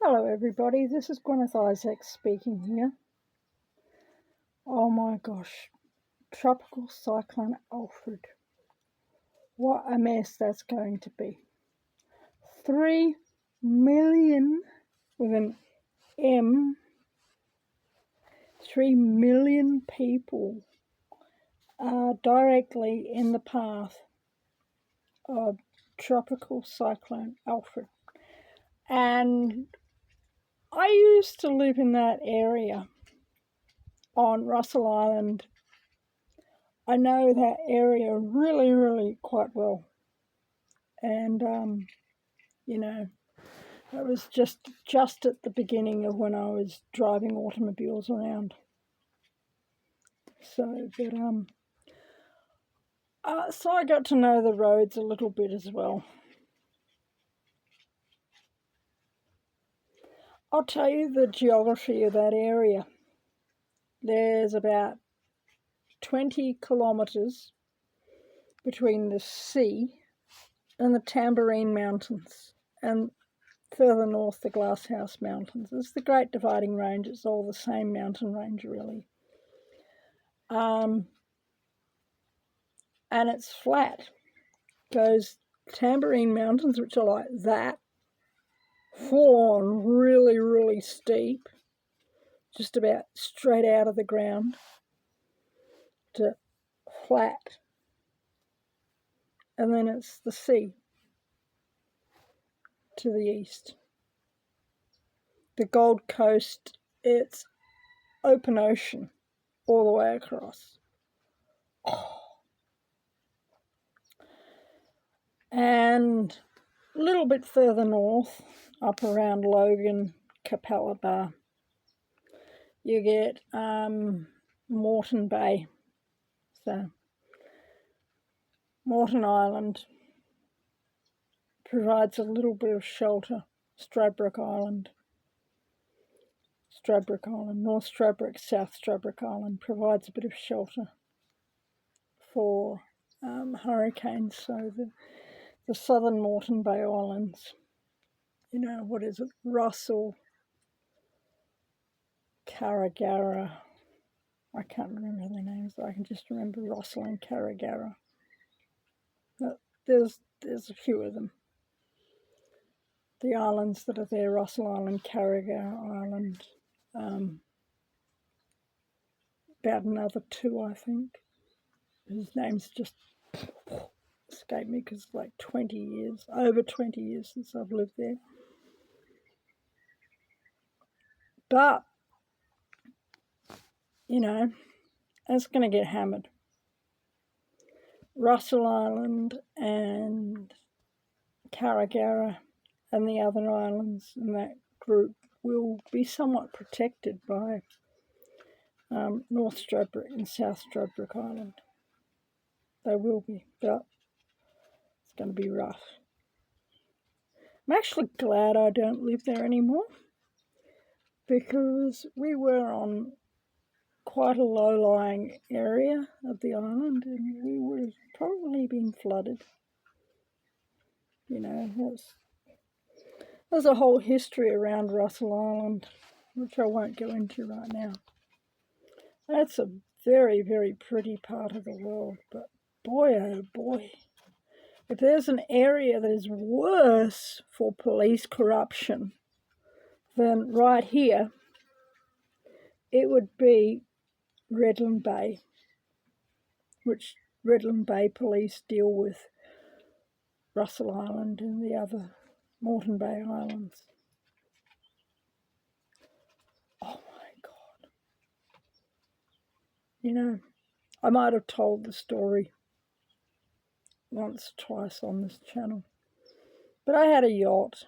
Hello everybody, this is Gwyneth Isaac speaking here. Oh my gosh, Tropical Cyclone Alfred. What a mess that's going to be. 3 million, with an M, 3 million people are directly in the path of Tropical Cyclone Alfred. And I used to live in that area on Russell Island. I know that area really quite well. And, it was just at the beginning of when I was driving automobiles around. So I got to know the roads a little bit as well. I'll tell you the geography of that area. There's about 20 kilometres between the sea and the Tambourine Mountains, and further north the Glasshouse Mountains. It's the Great Dividing Range. It's all the same mountain range, really. And it's flat. Goes Tambourine Mountains, which are like that, full on, really steep, just about straight out of the ground, to flat. And then it's the sea to the east. The Gold Coast, it's open ocean all the way across. And a little bit further north, up around Logan, Capalaba, you get Moreton Bay. So Moreton Island provides a little bit of shelter. Stradbroke Island, North Stradbroke, South Stradbroke Island provides a bit of shelter for hurricanes. So the southern Moreton Bay Islands, what is it, Russell, Carragara, I can't remember their names, I can just remember Russell and Carragara. But there's a few of them. The islands that are there, Russell Island, Carragara Island, about another 2, I think, whose names just escape me because it's like over 20 years since I've lived there. But, it's going to get hammered. Russell Island and Carragara and the other islands in that group will be somewhat protected by North Stradbroke and South Stradbroke Island. They will be, but it's going to be rough. I'm actually glad I don't live there anymore, because we were on quite a low-lying area of the island and we would have probably been flooded. There's a whole history around Russell Island, which I won't go into right now. That's a very pretty part of the world, but boy, oh boy, if there's an area that is worse for police corruption than right here, it would be Redland Bay, which Redland Bay police deal with Russell Island and the other Moreton Bay Islands. Oh my God. I might have told the story once, twice on this channel, but I had a yacht,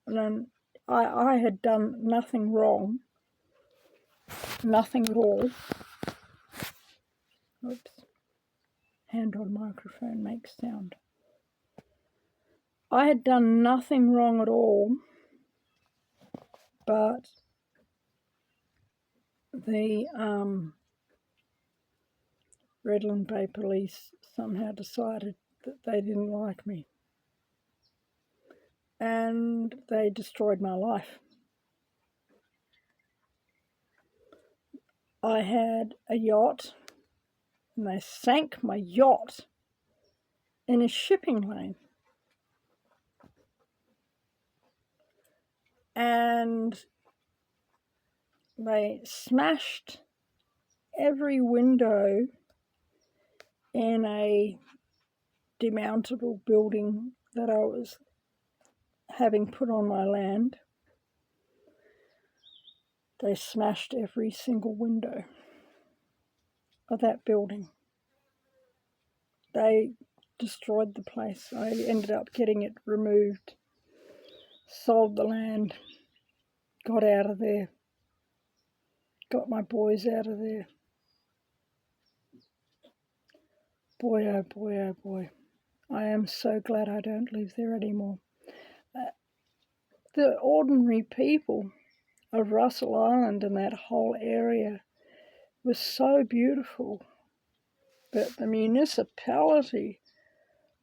and then I had done nothing wrong, nothing at all. Oops, hand on microphone makes sound. I had done nothing wrong at all, but the Redland Bay police somehow decided that they didn't like me, and they destroyed my life. I had a yacht, and they sank my yacht in a shipping lane. And they smashed every window in a demountable building that I was having put on my land. They smashed every single window of that building. They destroyed the place. I ended up getting it removed, sold the land, got out of there, got my boys out of there. Boy, oh boy, oh boy. I am so glad I don't live there anymore. The ordinary people of Russell Island and that whole area was so beautiful. But the municipality,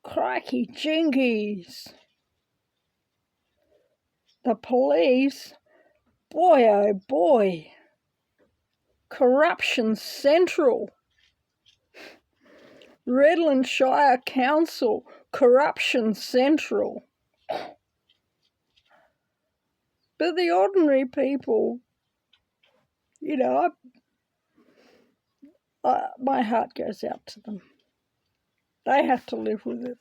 crikey jinkies, the police, boy oh boy, corruption central. Redland Shire Council, corruption central. But the ordinary people, you know, my heart goes out to them. They have to live with it.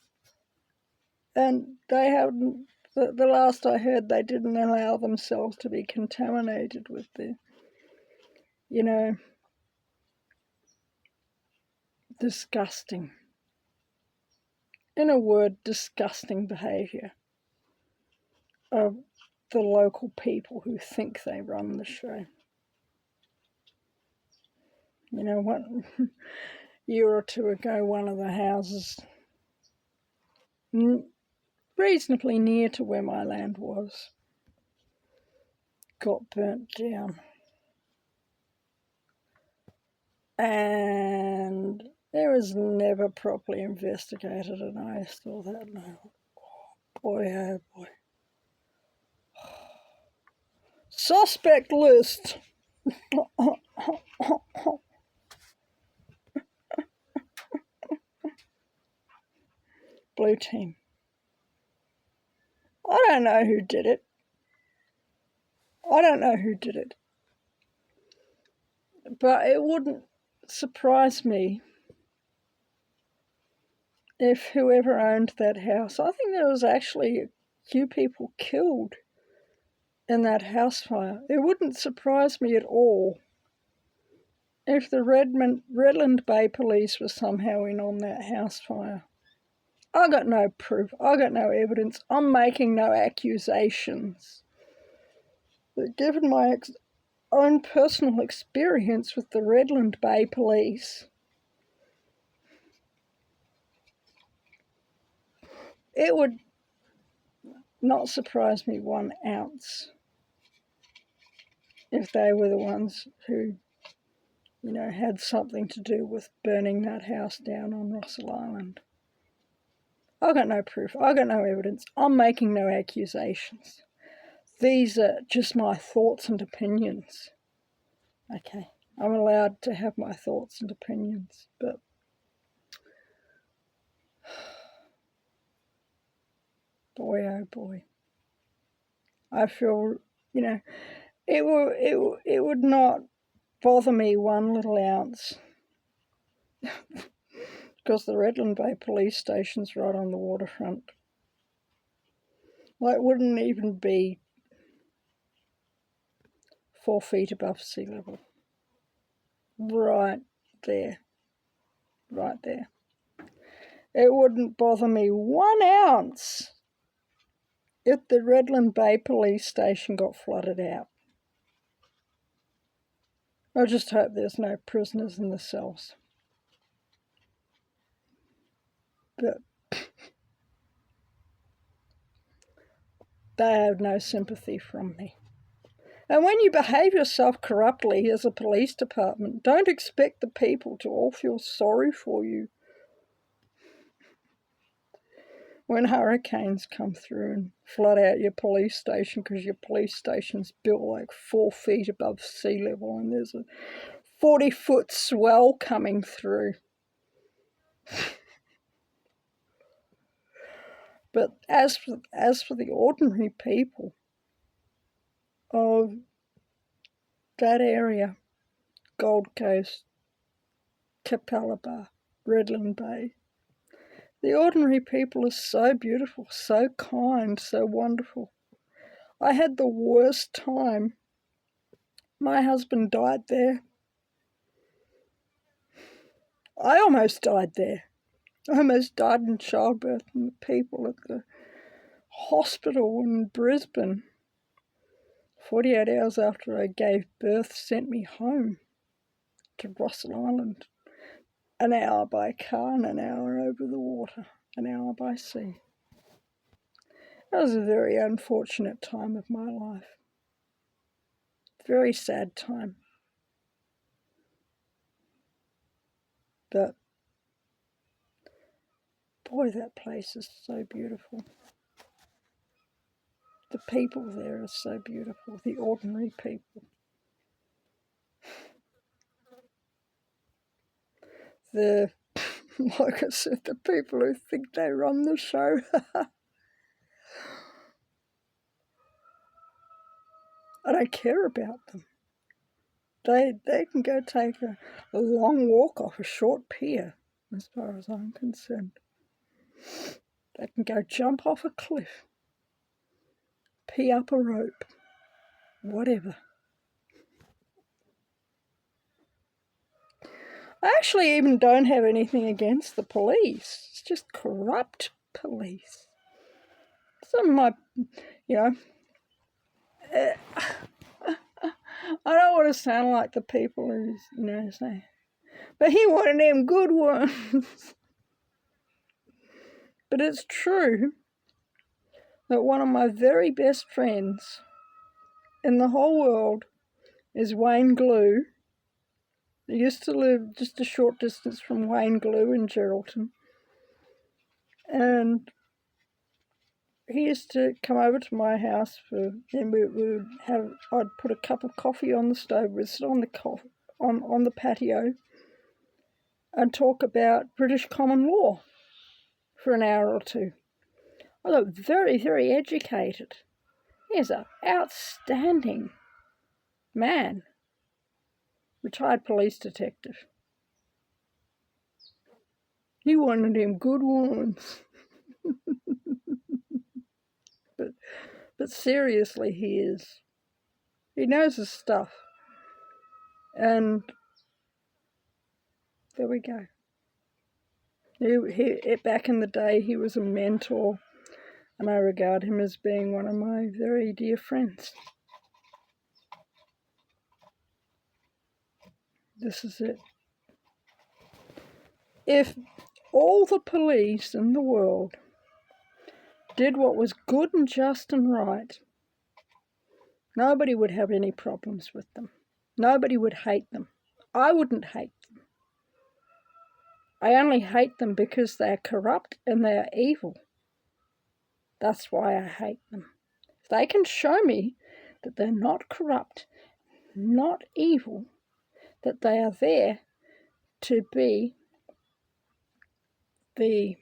And they haven't, the last I heard, they didn't allow themselves to be contaminated with the, you know, disgusting, in a word, disgusting behaviour of the local people who think they run the show. You know, one year or two ago, one of the houses reasonably near to where my land was got burnt down. And it was never properly investigated, and I still don't know. Boy, oh boy. Suspect list. Blue team. I don't know who did it. But it wouldn't surprise me if whoever owned that house, I think there was actually a few people killed in that house fire. It wouldn't surprise me at all if the Redland Bay Police were somehow in on that house fire. I got no proof. I got no evidence. I'm making no accusations. But given my own personal experience with the Redland Bay Police, it would not surprise me 1 ounce if they were the ones who, you know, had something to do with burning that house down on Russell Island. I got no proof. I got no evidence. I'm making no accusations. These are just my thoughts and opinions. Okay, I'm allowed to have my thoughts and opinions, but boy, oh boy. I feel, you know, it would not bother me 1 little ounce because the Redland Bay Police Station's right on the waterfront. Well, it wouldn't even be 4 feet above sea level. Right there. It wouldn't bother me 1 ounce if the Redland Bay Police Station got flooded out. I just hope there's no prisoners in the cells. But they have no sympathy from me. And when you behave yourself corruptly as a police department, don't expect the people to all feel sorry for you when hurricanes come through and flood out your police station because your police station's built like 4 feet above sea level and there's a 40-foot swell coming through. But as for the ordinary people of that area, Gold Coast, Capalaba, Redland Bay, the ordinary people are so beautiful, so kind, so wonderful. I had the worst time. My husband died there. I almost died there. I almost died in childbirth, and the people at the hospital in Brisbane, 48 hours after I gave birth, sent me home to Russell Island. An hour by car and an hour over the water, an hour by sea. That was a very unfortunate time of my life. Very sad time. But, boy, that place is so beautiful. The people there are so beautiful, the ordinary people. Like I said, the people who think they run the show. I don't care about them. They can go take a long walk off a short pier, as far as I'm concerned. They can go jump off a cliff, pee up a rope, whatever. I actually even don't have anything against the police. It's just corrupt police. Some of my, I don't want to sound like the people who, say, but he wanted them good ones. But it's true that one of my very best friends in the whole world is Wayne Glue. He used to live just a short distance from Wayne Glue in Geraldton. And he used to come over to my house and I'd put a cup of coffee on the stove, we'd sit on the patio and talk about British common law for an hour or two. I got very, very educated. He's an outstanding man, retired police detective. He wanted him good ones. But seriously, he is. He knows his stuff. And there we go. He back in the day, he was a mentor, and I regard him as being one of my very dear friends. This is it. If all the police in the world did what was good and just and right, nobody would have any problems with them. Nobody would hate them. I wouldn't hate them. I only hate them because they are corrupt and they are evil. That's why I hate them. If they can show me that they're not corrupt, not evil, that they are there to be the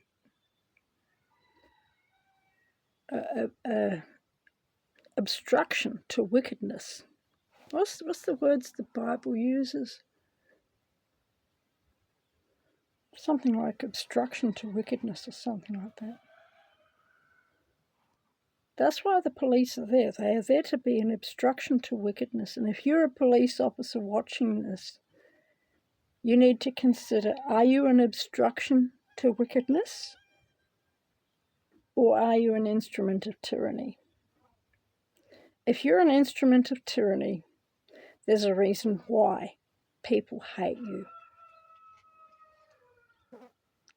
obstruction to wickedness. What's the words the Bible uses? Something like obstruction to wickedness or something like that. That's why the police are there. They are there to be an obstruction to wickedness. And if you're a police officer watching this, you need to consider, are you an obstruction to wickedness? Or are you an instrument of tyranny? If you're an instrument of tyranny, there's a reason why people hate you.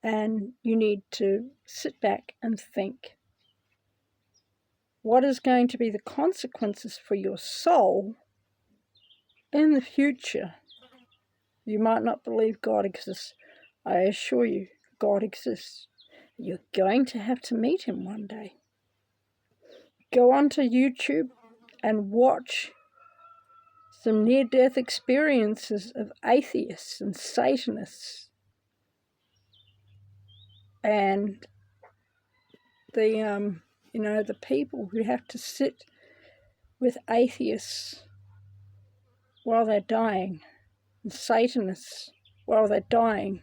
And you need to sit back and think, what is going to be the consequences for your soul in the future? You might not believe God exists. I assure you, God exists. You're going to have to meet him one day. Go onto YouTube and watch some near-death experiences of atheists and Satanists, and the the people who have to sit with atheists while they're dying, and Satanists while they're dying,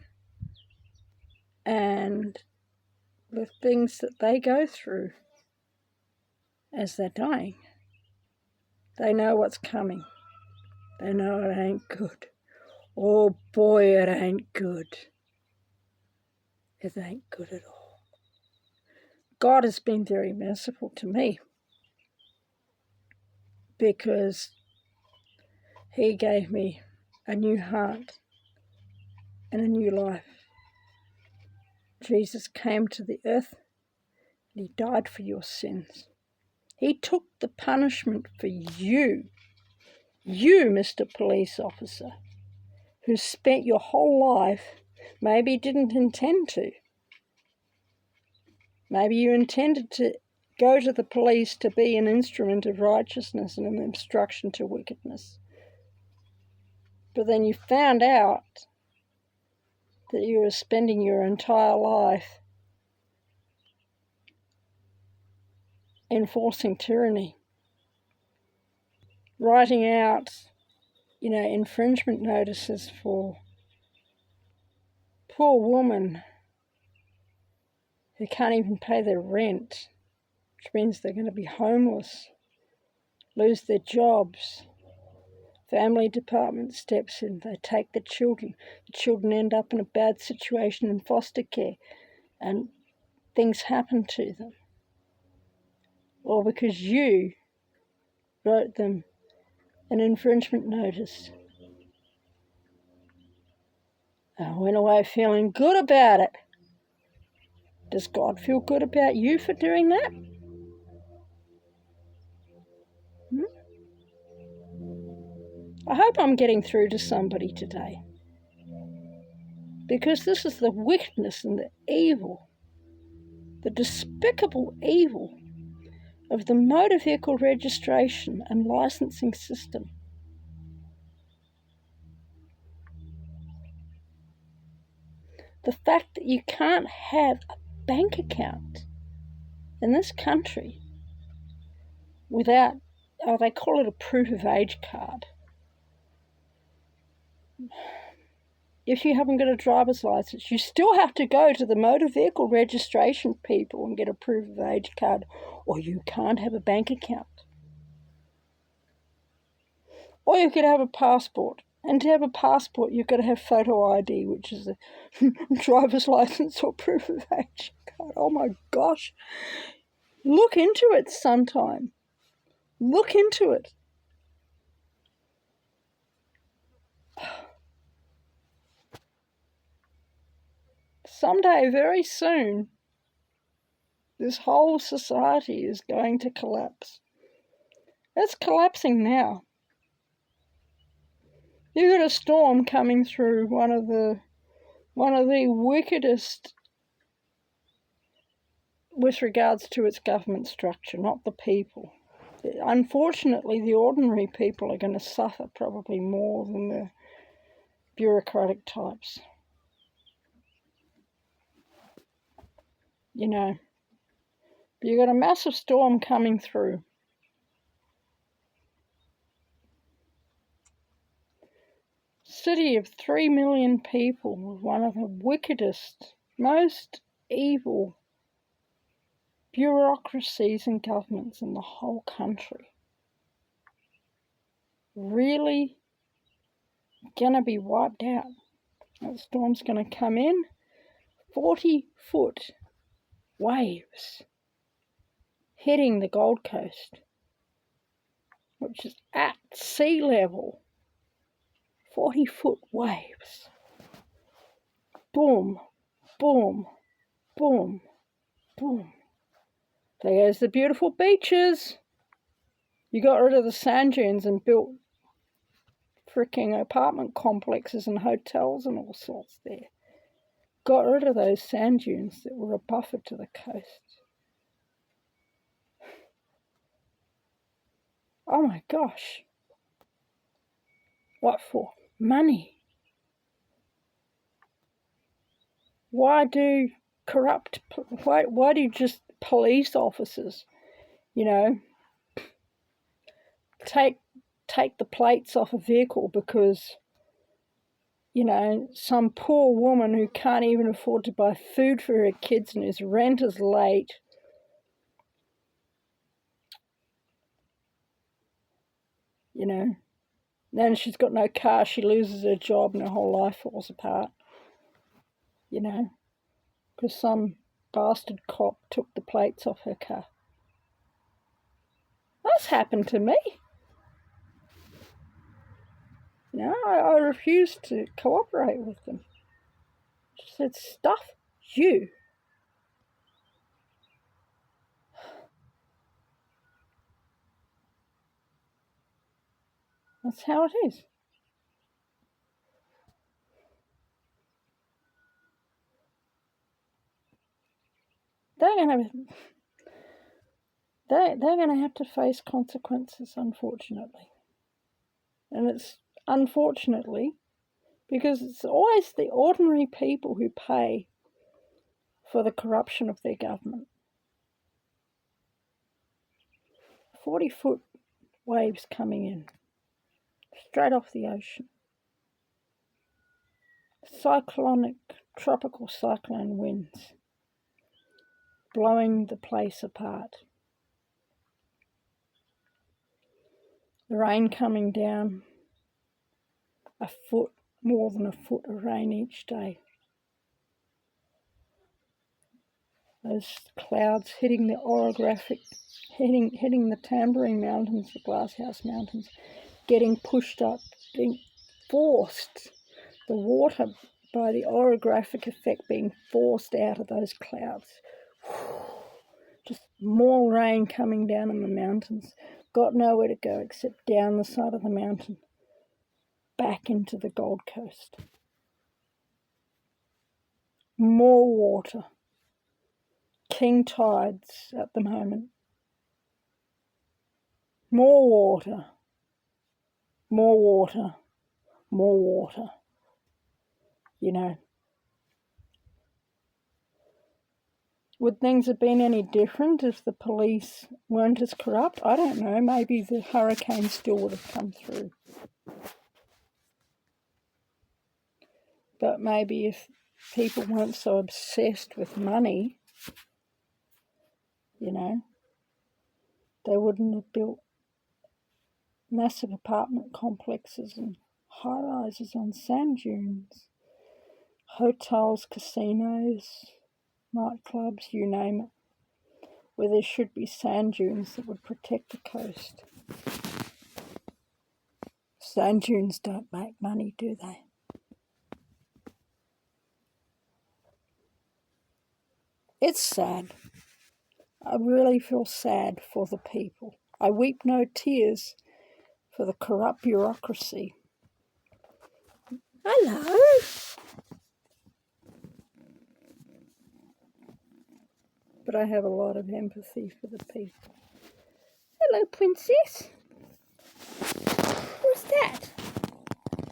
and the things that they go through as they're dying. They know what's coming. They know it ain't good. Oh boy, it ain't good. It ain't good at all. God has been very merciful to me because He gave me a new heart and a new life. Jesus came to the earth and He died for your sins. He took the punishment for you, Mr. Police Officer, who spent your whole life, maybe didn't intend to. Maybe you intended to go to the police to be an instrument of righteousness and an obstruction to wickedness. But then you found out that you were spending your entire life enforcing tyranny, writing out, infringement notices for poor women who can't even pay their rent, which means they're going to be homeless, lose their jobs. Family department steps in, they take the children. The children end up in a bad situation in foster care and things happen to them. Or because you wrote them an infringement notice. I went away feeling good about it. Does God feel good about you for doing that? I hope I'm getting through to somebody today. Because this is the wickedness and the evil, the despicable evil of the motor vehicle registration and licensing system. The fact that you can't have a bank account in this country without, they call it a proof of age card. If you haven't got a driver's license, you still have to go to the motor vehicle registration people and get a proof of age card, or you can't have a bank account. Or you could have a passport. And to have a passport, you've got to have photo ID, which is a driver's license or proof of age card. Oh my gosh. Look into it sometime. Look into it. Someday, very soon, this whole society is going to collapse. It's collapsing now. You've got a storm coming through one of the wickedest with regards to its government structure, not the people. Unfortunately, the ordinary people are going to suffer probably more than the bureaucratic types. But you've got a massive storm coming through. City of 3 million people with one of the wickedest, most evil bureaucracies and governments in the whole country. Really gonna be wiped out. That storm's gonna come in, 40-foot waves hitting the Gold Coast, which is at sea level. 40-foot waves. Boom, boom, boom, boom. There goes the beautiful beaches. You got rid of the sand dunes and built freaking apartment complexes and hotels and all sorts there. Got rid of those sand dunes that were a buffer to the coast. Oh my gosh. What for? Money. Why do why do just police officers, take the plates off a vehicle because, some poor woman who can't even afford to buy food for her kids and whose rent is late, then she's got no car, she loses her job and her whole life falls apart, because some bastard cop took the plates off her car. That's happened to me. I refused to cooperate with them. She said, stuff you. That's how it is. They're going to have to face consequences, unfortunately. And it's unfortunately because it's always the ordinary people who pay for the corruption of their government. 40-foot waves coming in, straight off the ocean. Tropical cyclone winds, blowing the place apart. The rain coming down, more than a foot of rain each day. Those clouds hitting the orographic, hitting the Tambourine Mountains, the Glasshouse Mountains, getting pushed up, being forced, the water by the orographic effect being forced out of those clouds. Just more rain coming down in the mountains. Got nowhere to go except down the side of the mountain, back into the Gold Coast. More water. King tides at the moment. More water. More water. More water. Would things have been any different if the police weren't as corrupt? I don't know. Maybe the hurricane still would have come through. But maybe if people weren't so obsessed with money, they wouldn't have built massive apartment complexes and high-rises on sand dunes, hotels, casinos, nightclubs, you name it, where there should be sand dunes that would protect the coast. Sand dunes don't make money, do they? It's sad. I really feel sad for the people. I weep no tears for the corrupt bureaucracy. Hello. But I have a lot of empathy for the people. Hello, Princess. Who's that?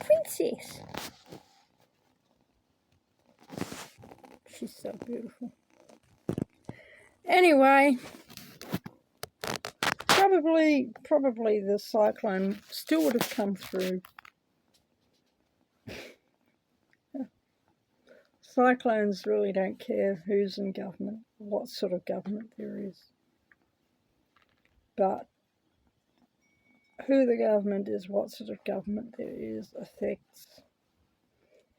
Princess. She's so beautiful. Anyway, probably the cyclone still would have come through. Cyclones really don't care who's in government, what sort of government there is. But who the government is, what sort of government there is, affects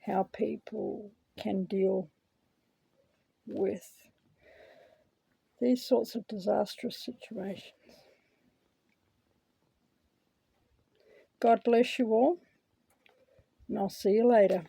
how people can deal with these sorts of disastrous situations. God bless you all, and I'll see you later.